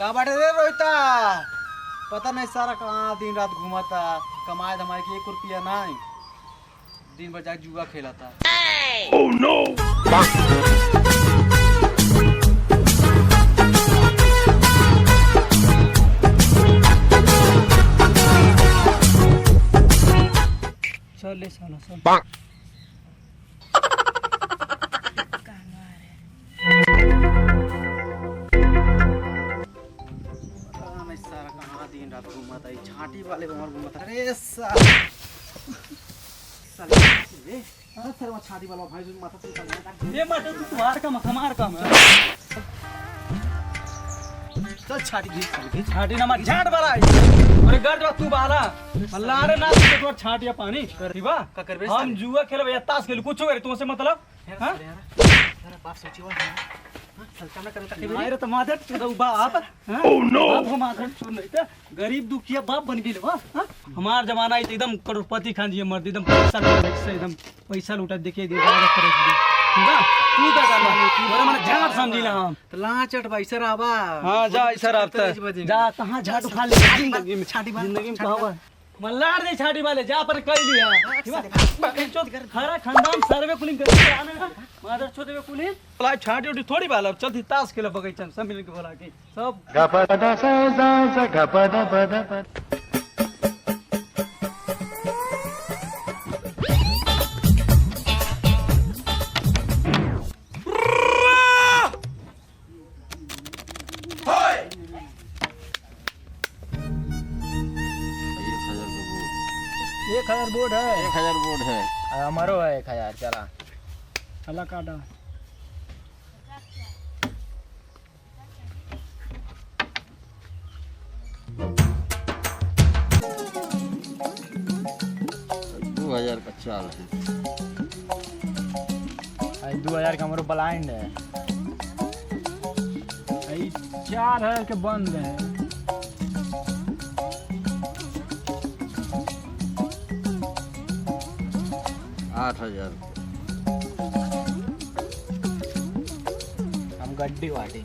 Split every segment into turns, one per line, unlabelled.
का बाटे रे रोहिता? पता नहीं सारा कहाँ दिन रात घूमता, कमाए धमाए की 1 रुपया नहीं, दिन भर जाके जुआ खेलता।
Oh no!
चल ले साला चल। सारा कहाँ दिन रात घूमता, छाटी वाले कमर घूमता। अरे साला छाटी वाला भाई माथा से ये माटे तू तुम्हार का हमार काम है। चल छाटी घीच छाटी ना मार झाड़ वाला अरे गर्द तू बाला अल्लाह रे ना तू छाटिया पानी करबा का करबे। हम जुआ खेलब या ताश खेल कुछ करे तुमसे मतलब हां तेरा बाप सोचियो हां सलकाना करता के मेरे तो माधर तो बाप हां ओ नो बाप हम माधर छोड़ नहीं त गरीब दुखिया बाप बन गेल हां। हमार जमाना एकदम करोड़पति खान जी मर्द एकदम पैसा लूटा देखिए दे करे ठीक है। तू का करना बोले माने झाट समझिला हम तो लाचट भाई सर आबा। हां जा सर अब जा कहां झाट उठा ले जिंदगी में छाटी जिंदगी में कहवा मल्लार दे छाटी वाले जा पर कर लिया ठीक है। चोट खरा खानदान सर्वे कुलिंग कर आने मादर छोटे में कुलिंग लाइव छाटी उठी थोड़ी बाल अब चलती ताश खेल बगैचा सब मिल के बोला के सब गपदा सा गपदा बदा बोर्ड है
1000 बोर्ड है
हमारो है 1000 चला अल्लाह काटा
$2000 का चाल है
2000 का हमारो ब्लाइंड है 4000 के बंद है
8000
हम गड्डी वाटे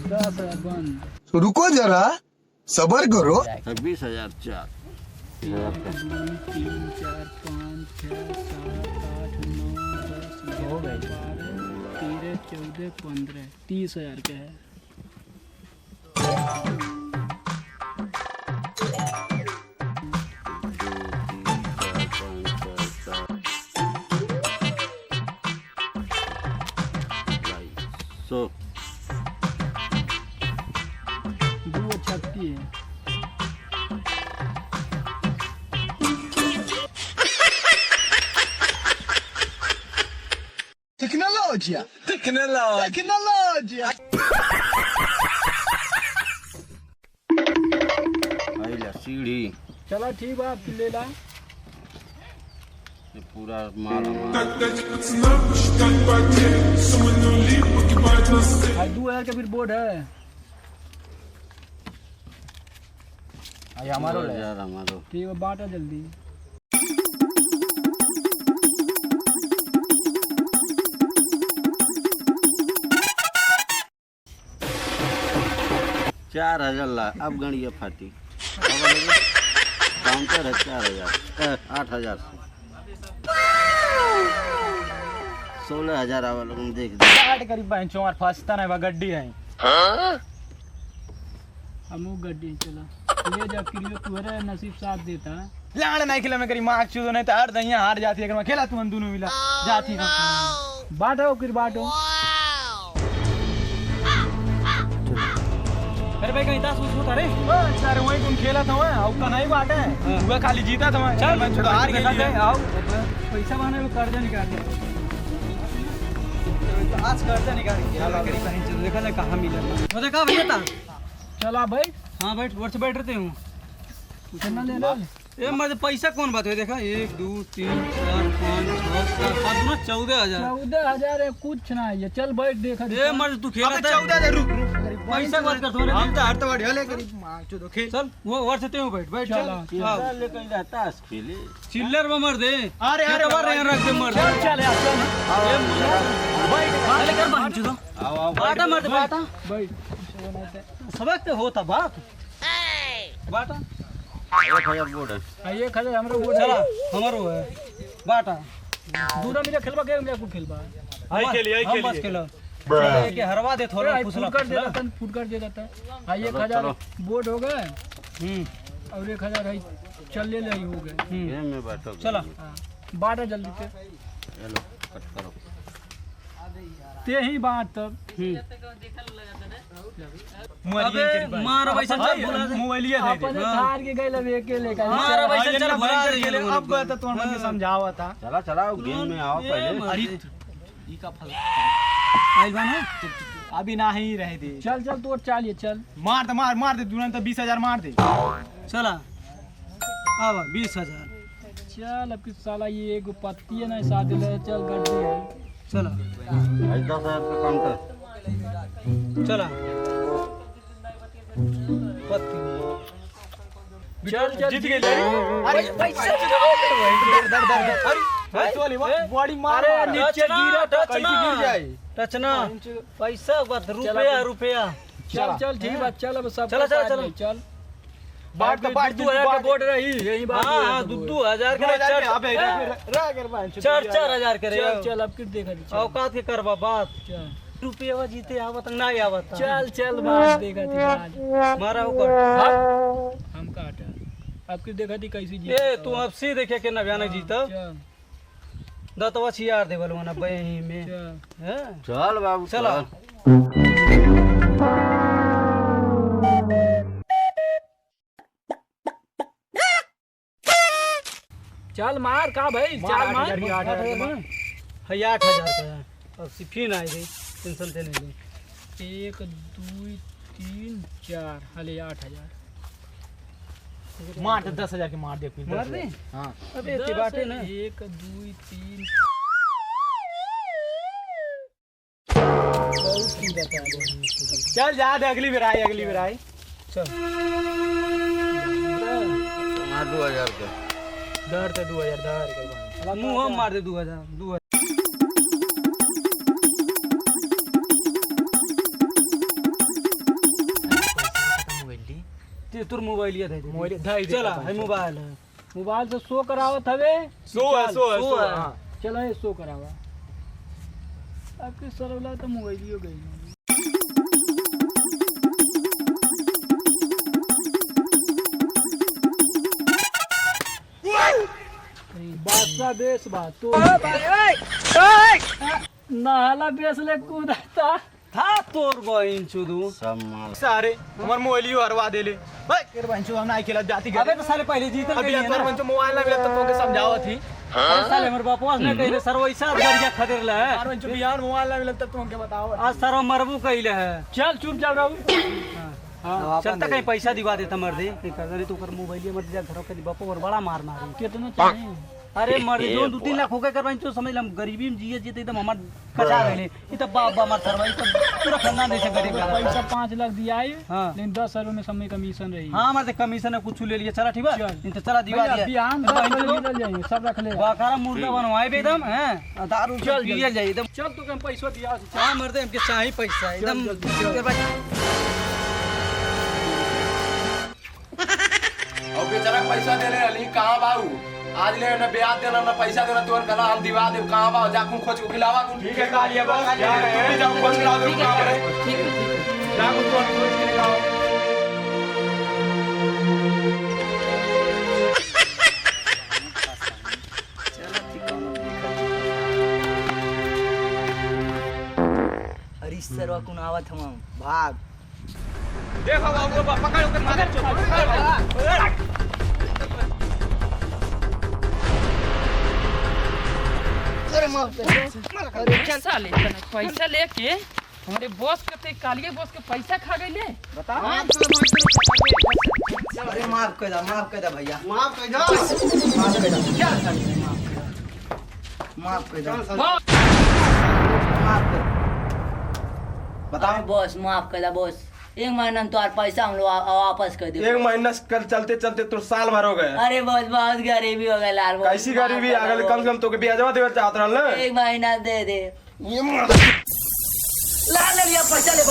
10,000 बंद।
तो रुको जरा सबर करो।
20000 चार
3 4 5 6 7 8 9 10 हो गए 13 14 15 30,000 के है।
तो
236 है
टेक्नोलॉजिया टेक्नोलॉजिया
आइला सीढ़ी
चलो ठीक है आप ले ला
ये पूरा माल
आज 2000 का फिर बोर्ड है आज हमारो ले
यार हमारो
ठीक है बांटा जल्दी
4000 ला अब गणिया फाटी काउंटर है 4000 8000 से 16000 आवा लोग देख दे
काट करीब बेंचो और फंसता नहीं गड्डी है हमू गड्डी चला ले जा क्रियो तुरे नसीब साथ देता लाड़ नहीं खेला में करी मार्क चूदो नहीं तो हर दहिया हार जाती है अगर मैं खेला तुम दोनों मिला जाती है बांटो फिर बांटो अरे भाई कहीं दास होता रे सर वही तुम खेला था वहां आउ का नहीं बाटे पूरा खाली जीता था मैं चल मैं छोड़ हार गए आओ पैसा बहाने में कर्जा निकाल दे आज कर्जा निकाल के चला करीब बहन चल देखा ले कहां मिला वो देखा भैया था चला भाई हां बैठ वर्ष बैठ रहते हूं कितना ले ले ए मजे पैसा कौन बात है देखा 1 2 3 4 5 6 7 8 9 14000 है कुछ ना है चल बैठ देखा ए मजे तू खेला था 14000 रुक पैसा बात कर तोने
हम तो हर तो बढ़िया ले करी मार चो दो खेल
चल वो वर से ते बैठ चल
चिल्ला लेकर जाता है खेले
चिल्लर में मर दे
अरे अरे
बार यहाँ रख दे मर दे चल यार बैठ खाली कर बांध दो
आओ आओ
बाटा मर दे बाटा सबक तो होता बात बाटा
1000 बोर्ड है
ये खले हमरो बोल
चला हमारो है बाटा
दूरा मेरा खेलबा के मेरा को खेलबा
आई खेली हम बस खेलो चल के हरवा दे थोड़ा फुसला
फुट कर दे देता फुट कर दे देता हां 1000 बोर्ड हो गए और 1000 है चल ले ले हो गए
गेम में बैठो
चला
बाटा जल्दी से
हेलो कट करो
ते ही बात तब
अबे मार वैसे चल भुला दे
मोबाइलिया दे
अपने
थार के गए लवे के लेकर
मार वैसे चल भुला दे
अब तो तुम मन समझावा था
चला चला गेम में आओ पहले
अरे
ई का फल
आइल बा ना
अभी ना ही रहे दे चल चल तोड़ चालिए चल मार दे मार दे तुरंत 20000 मार दे
चला आवा 20000
चल अब किस साला ये एगो पत्ती है ना साथ ले चल गड्डी है
चला
10,000 का काउंटर
चला पत्ती
चल चल जीत गए
अरे पैसा
अरे चल बॉडी मार
नीचे गिरा
कैसे गिर जाए
टचना पैसा बात रुपया रुपया
चल चल ठीक बात चल अब सब
चला, चला, चला।
चल
बाट का बाट 2000 का बोर्ड रही
यही बात
हां हां 2000 के चार 4000 करे
चल चल अब किट देखा दे
औकात के करबा बात
चल
रुपया जीते आवत ना आवत
चल चल बात देखा थी आज
मारा ऊपर
हम काटा अब किट देखा थी कैसी जी
ए तू अब सी देखे के नव्याना जीता
चल
दतवा छियार देवल वना बही में
चल
हैं
चल बाबू
चला
चल मार का भाई चल मार
है 8000 का अब सिफिन आई गई टेंशन से नहीं ली
1 2 3 4 हले 8000
मार दे 10,000 के मार दे कोई
मार दे
हां
अबे इतनी बाटे ना
1 2 3 बहुत की बता दे
चल जा दे अगली बार आई
चल
मार 2000 का
दर ते 2000 दर के
मुंह हम मार दे 2000 ते तोर मोबाइल ये दे
मोबाइल दे
चला है मोबाइल है
मोबाइल से शो करावत हवे
100 है हां
चलो ये शो करावा आपके सरवला तो मोबाइल ही हो गई बादशाह बेस बात तो नाला बेस ले कूदता
था तोर बहिन चुदू
सब माल
सारे हमर मोबाइल ही हरवा देले भाई केर बंचो हम नहीं खेला जाती
अबे तो साले पहले जीतल
अभी
गई
तोर
ना
बंचो मोबाइल ना मिला तो तोके समझावत थी
अरे साले हमर बापवास ने कहले सरवा ऐसा गरिया खदेर ले
यार बंचो बियान मोबाइल ना मिला तब तुमके बताओ
आज सरवा मरबू कहले है
चल चुप चल रहू
हां चलता कहीं पैसा दिवा देता मर दे नहीं कर तू कर मोबाइल मत जा घर के बापो और बड़ा मार मारी
कितना चाहिए
अरे मर दे जो 2-3 लाख हो गए करवाई तो समझ लम गरीबी में जिए जीते एकदम हमर कचा गए ई तो बाप बाप मार सरवाई तो पूरा खानदान देश गरीब का
पैसा 5 लाख दिया है
हाँ।
लेकिन 10 में समय कमीशन रही
हां हमारे कमीशन है कुछ ले लिया चला ठीक है इन तो चला दिवा दिया
बिहान 10 मिल जाएंगे सब रख ले
बाकारा मुर्गा बनवाए बे एकदम हैं दारू चल पिए जाए एकदम
चल तो कम पैसा दिया
हां मर दे हमके चाही पैसा एकदम
और बेचारा पैसा देले रहली कहां बाऊ आज ले ना ब्याज देना ना पैसा देना तोर गला हम दिवा दे कहां बाऊ जाकू खोज को खिलावा तू
ठीक है कालिया बस जा रहे हैं
जाओ खोज खिला दे कहां पर
ठीक है
जा को तोर खोज के लाओ
अरे सरवा कुन आवत हम
भाग
देखो बाबू पकड़ के मार
अरे साले पैसा लेके हमारे बॉस के कालिए बॉस के पैसा खा गई ले
अरे माफ कर दे भैया
माफ कर दो
माफ कर दो
बताओ
बॉस माफ कर दे बॉस एक महीना में तुम्हारा पैसा हम लोग वापस कर दे।
1 महीना कल चलते चलते तो साल भर हो गए।
अरे बहुत बहुत गरीबी हो गई लाल।
कैसी गरीबी आ गई, कम से कम तो के ब्याजवा देवे चाहत रहल ना।
1 महीना दे दे। लाल ले लिया पैसा ले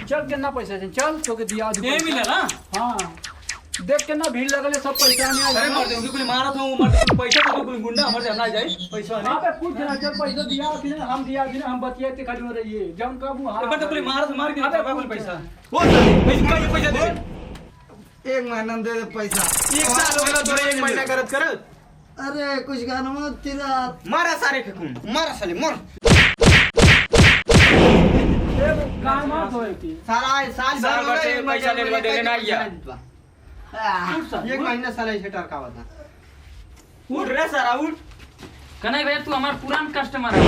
चल कितना पैसा दे, चल तो के दिया
ये मिला ना।
हाँ देख कितना भीड़ लगले, सब पैसा नहीं
अरे
आया।
मर दे कोई मारा था वो, मर दे पैसा तो कोई गुंडा हमर से ना जाए पैसा
वहाँ
नहीं।
पे पूछ ना, चल पैसा दिया कि नहीं, हम दिया कि नहीं, हम बतिया के खड़ी हो रही है जब कब हाँ
एक बार तो कोई मारा था, मार के
अबे
दबा
पूछ
कोई पैसा
ना।
वो पैसा दे
1 महीना दे दे पैसा।
1 साल हो गया तोरे 1 महीना करत
अरे कुछ गाना मत तेरा
मारा सारे के खून मारा साले मर।
काम मत होए की
साल भर हो गए, पैसा ले ना आइया। 1 महीना साले से टरका बता।
उठ रे सारा उठ।
कन्हैया भैया तू हमार पुरान कस्टमर है।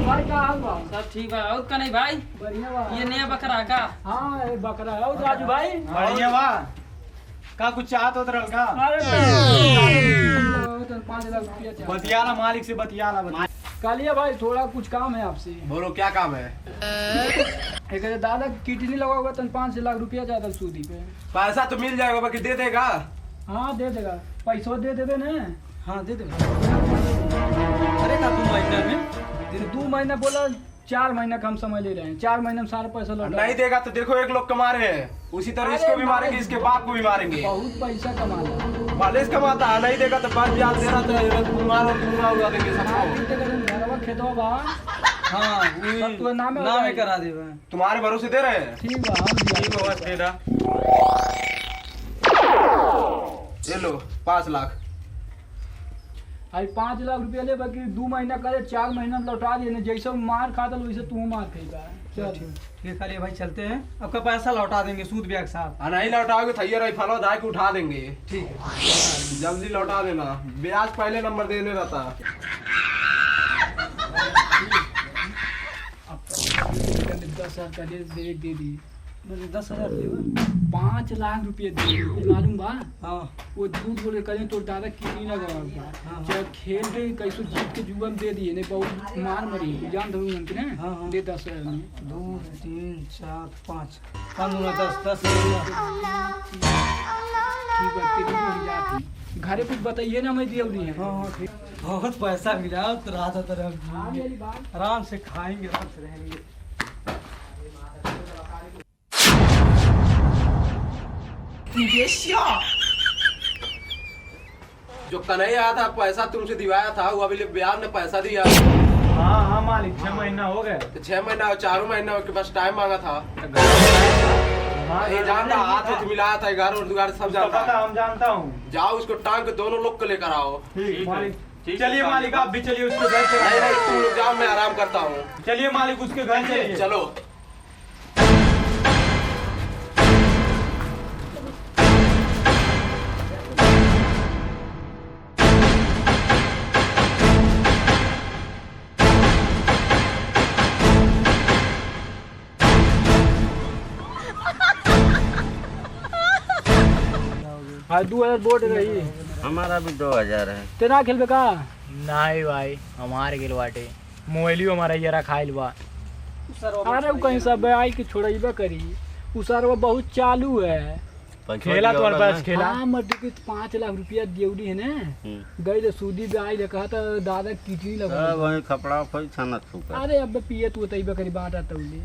भाई का हाल बा?
सब ठीक बा। और कन्हैया भाई
बढ़िया बा।
ये नया बकरा का
हाँ ये बकरा है। और राजू भाई
बढ़िया बा का कुछ चाहत होत रहल का?
तो 5 लाख रुपया चाहिए।
बतियाला मालिक से बतियाला बता।
कालिया भाई थोड़ा कुछ काम है आपसे।
बोलो क्या काम है?
एक दादा किडनी लगा होगा तो 5 लाख रुपया ज्यादा सूदी पे।
पैसा तो मिल जाएगा, बाकी दे देगा।
हाँ दे देगा, पैसा दे देबे ना।
हां दे दे। अरे ना 2 महीना में
2 महीना बोला, 4 महीना का हम समझ ले रहे हैं। 4 महीने में सारा पैसा लौटा।
नहीं देगा तो देखो एक लोग कमा रहे हैं, उसी तरह इसको भी मारेंगे, इसके बाप को भी मारेंगे।
बहुत पैसा कमाना।
मालिश कमाता है, नहीं देगा तो बाद ब्याज देना तो मारा उड़ा देंगे सबको।
घरवा खेतवा बा।
हां
सब तो नाम है
नाम करा देबे।
तुम्हारे भरोसे दे रहे हैं।
ठीक बा, हम दिया।
ठीक होगा दे दा।
ये लो 5 लाख।
आई 5 लाख रुपया ले, बाकी 2 महीना करे 4 महीना में लौटा दिए ना। जैसे मार खाता वैसे तू मार खाएगा। चल
ठीक है खाली भाई चलते हैं, आपका पैसा लौटा देंगे सूद ब्याज साहब।
नहीं लौटाओगे थैया रही फलो दाय के उठा देंगे।
ठीक है
जल्दी लौटा देना, ब्याज पहले नंबर देने रहता।
10,000 का दे दी।
10,000 देबे।
5 लाख रुपये दे दी। मालूम बा
हां
वो झूठ बोले करें तो दादा किडनी लगा
हाँ।
चाहे खेल रहे कैसे जीत के जुआ में दे दिए नहीं बहुत मार मरी जान दो कि ना।
हाँ, हाँ।
दे 10,000 में
2 3 4 5 5 10
ठीक है तेरी भी जाती घरे कुछ बताइए ना, मैं दिया नहीं है।
हाँ ठीक। बहुत पैसा मिला तो रात
हाँ
तरह
मेरी बात।
आराम से खाएंगे, आराम से रहेंगे।
जो कन्हैया आया था पैसा तुमसे दिवाया था, वो अभी ब्याज ने पैसा दिया।
हाँ हाँ मालिक 6 महीना हो गए।
तो 6 महीना और 4 महीना के पास टाइम मांगा था।
हाँ
ये जानता हाथ में मिलाया था 11 और 12 सब जानता
पता
है।
हम जानता हूँ।
जाओ उसको टांग के दोनों लोग को लेकर आओ।
ठीक मालिक। चलिए मालिक आप भी चलिए उसके घर
नहीं
से।
नहीं तुम लोग जाओ, मैं आराम करता हूँ।
चलिए मालिक उसके घर चलिए।
चलो
हाँ 2000 बोर्ड रही
हमारा भी 2000 है।
तेना खेलबे का।
नहीं भाई हमारे गिल बाटे मोबाइलियो हमारा यारा खाइल बा।
अरे वो कहीं सब आई के छोड़बे करी। उ सरवा बहुत चालू है।
खेला तो बस खेला।
हाँ मर्द के 5 लाख रुपया देवड़ी है ना। गई तो सूदी भी आई कहा था दादा किडनी लगा।
सब वही कपड़ा खोई छाना छूकर।
अरे अब पिए तू तैबे करी बाटा तौले।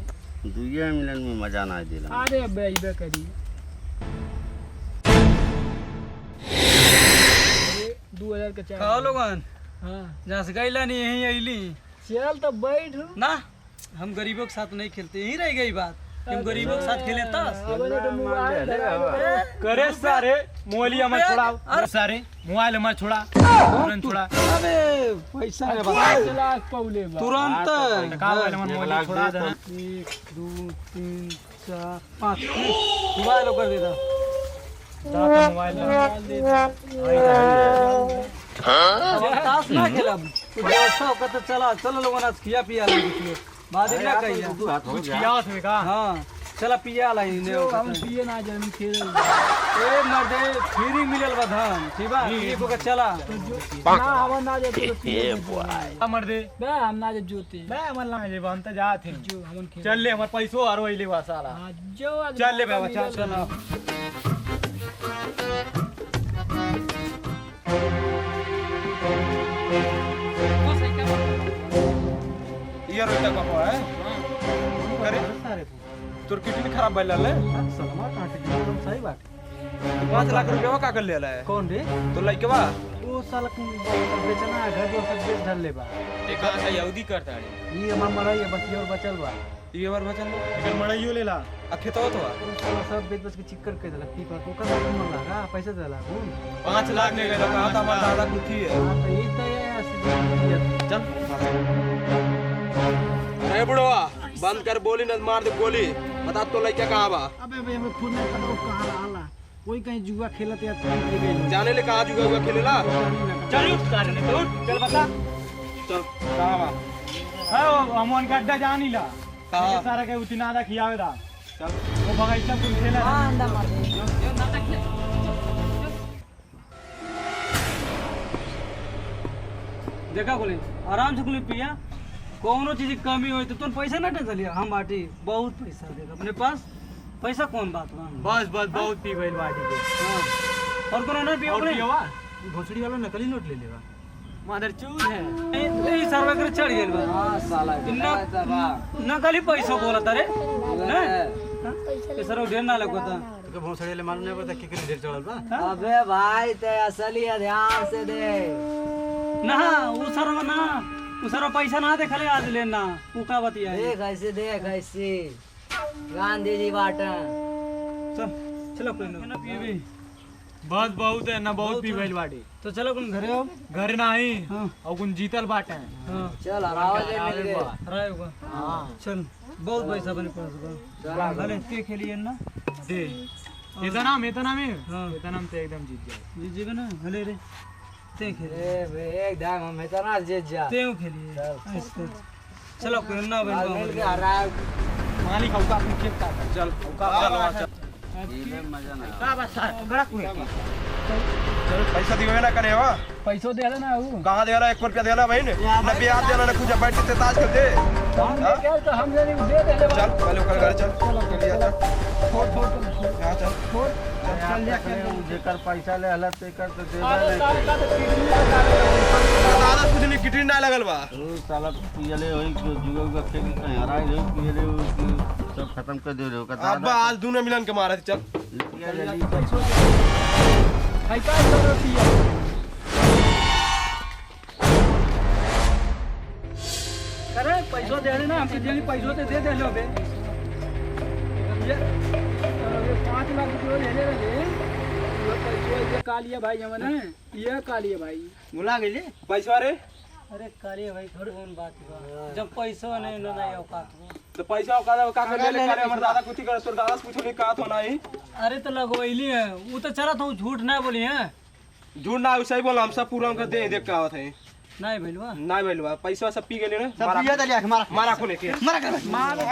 2 मिलन में मजा ना दिला।
अरे अब अइबे करी 2000 का
खाओ
चाहिए।
लोगन
हाँ
जहाँ से गईला नहीं यहीं अइली
चल तो बैठ।
ना। हम गरीबों के साथ नहीं खेलते, यहीं रह गई बात। हम गरीबों के साथ खेले ताश।
अबे तो मोबाइल धरा
करे सारे मोबाइल हमारे छोड़ा, सारे मोबाइल हमारे छोड़ा, तुरंत छोड़ा।
अबे पैसा है बात
5 लाख पौले बा।
तुरंत।
का मोबाइल हमारे मोबाइल छोड़ा देना।
1 2 3 4 5 मोबाइल कर देता।
दादा मोबाइल
अब ताश ना खेलब, कुछ व्यवस्था होकर तो चला चलो लोगों ने खिया पिया लगे बाद में क्या कहिए।
कुछ किया था का।
हाँ चला पिया ला इने
जो हम पिए ना जानी खेल
ए मर्दे फ्री मिलल बा धान ठीक बा एक को चला
ना हवा ना जे तो पिए
मर्दे
बे हम ना जे जोते
बे मन ला जे बन त जात है
जो हमन खेल
चल ले हमर पैसो आरो इले बा साला
जो
चल ले बाबा चल चल
बॉस है क्या?
ये रोता बाबा है करे तोर किडनी खराब भइल ले
सलमा काटे एकदम सही बात
5 लाख रुपया का कर लेला है
कौन रे
तो लइके बा
वो साला बेचना है घर जो सब बेच धर ले बा
एक का यहूदी करता है
ये हमर मरई है बस ये और बचल बा
ये बार बचन
फिर मरईयो लेला
आ खेतो तो
वो साला सब बेच बच के चिक्कर के देला की पर ओकर मन लगा पैसा देला कौन
5 लाख ले गए कहा था हमारा दादा कुथी है
हां तो ये तो ये चल
अरे बुढ़वा बंद कर बोली न मार दे गोली बता तो लइका कहां बा
अबे भाई हमें खुद नहीं पता वो कहां रहा कोई कहीं जुआ खेलत या तो ले गई
जाने ले कहां जुगा हुआ खेलेला
चल उठ कार ने तो उठ चल बता
चल कहां बा
हां हमन गड्ढा जानी ला
कहां
सारा के उतना दा खियावे दा चल वो बगैचा कुल खेला
हां अंडा मार दे
जो नाटक है
देखा बोले आराम से कुल पिया कोनो चीज की कमी होई तो तुम पैसा ना टेंशन लिया हम बाटी बहुत पैसा देगा अपने पास पैसा कौन बात बा बस बस बहुत पी गइल बाटी के हां और कोनो ना पियो अपने भोसड़ी वाला नकली नोट ले लेगा मदर चूत है ए सर्वे कर चढ़ गेल बा
हां साला
नकली पैसा बोलत रे ना पैसा सर ढेर ना लगता तो भोसड़ी ले मालूम नहीं पता किकरी ढेर चढ़ल बा
अबे भाई ते असली है ध्यान से दे
ना उ सरवा ना उ सरवा पैसा ना देखले आज लेना उ का बतिया है
देख ऐसे गांधी जी बाटन
चल चलो कोई ना पीबी बस बहुत है ना बहुत पी गइल बाटी तो चलो कुन घरे आओ घरे ना आई हां और कुन जीतल बाटे हां
चल हराओ ले मिल गए
हराएगा हां चल बहुत पैसा बने पास बा भले के खेलिए ना दे इतना में हां इतना में तो एकदम जीत जाए जीत जेबे ना भले रे ते खेले
ए एकदम हम इतना जीत जा
ते खेलिए चलो कोई ना
मिल के हराओ
मालिक का अपनी खेत का चल चल
ये मजा ना
का बस बड़ा कुए
चल पैसा दिवे ना करे वा
पैसो देला ना ऊ
कहां देला 1 रुपया देला भाई ने ना ब्याज देला ना कुछ बैठ के ताज कर दे
हम क्या तो हम दे दे
चल पहले ओकर घर चल चल
छोड़
हां चल
छोड़
चल ले जेकर पैसा ले हला तेकर तो दे
अरे
दे
का तो किडनी का
दादा कुछ नहीं किटनी ना लगल बा
तू साला पियले होई जुगा खेल कहीं हराई रे पियले सब खत्म कर दे रे का
अब्बा आज दोनों मिलन के मारा चल
लिया जल्दी
भाई का करो पिया
करे पैसा दे ना हमके जेनी पैसा दे लो बे
ये 5 लाख रुपए ले ले ये पैसा ये कालिया भाई हमने ये कालिया भाई
बुला गेले
पैसा रे
अरे कालिया भाई कौन बात बा जब पैसा नहीं ना नहीं औकात बा
तो पैसा का कर ले करे हमर दादा कुछ कर तोर दादा से पूछो का तो नहीं
अरे तो लगवैली है वो तो चला था झूठ ना बोली है
झूठ ना सही बोल हम सब पूरा उनका दे देख के आवत है
नहीं भइलवा
ना भइलवा पैसा सब पी गेले ने
सब पिया दलिया के मारा
मारा कोने के
मारा कर
मारा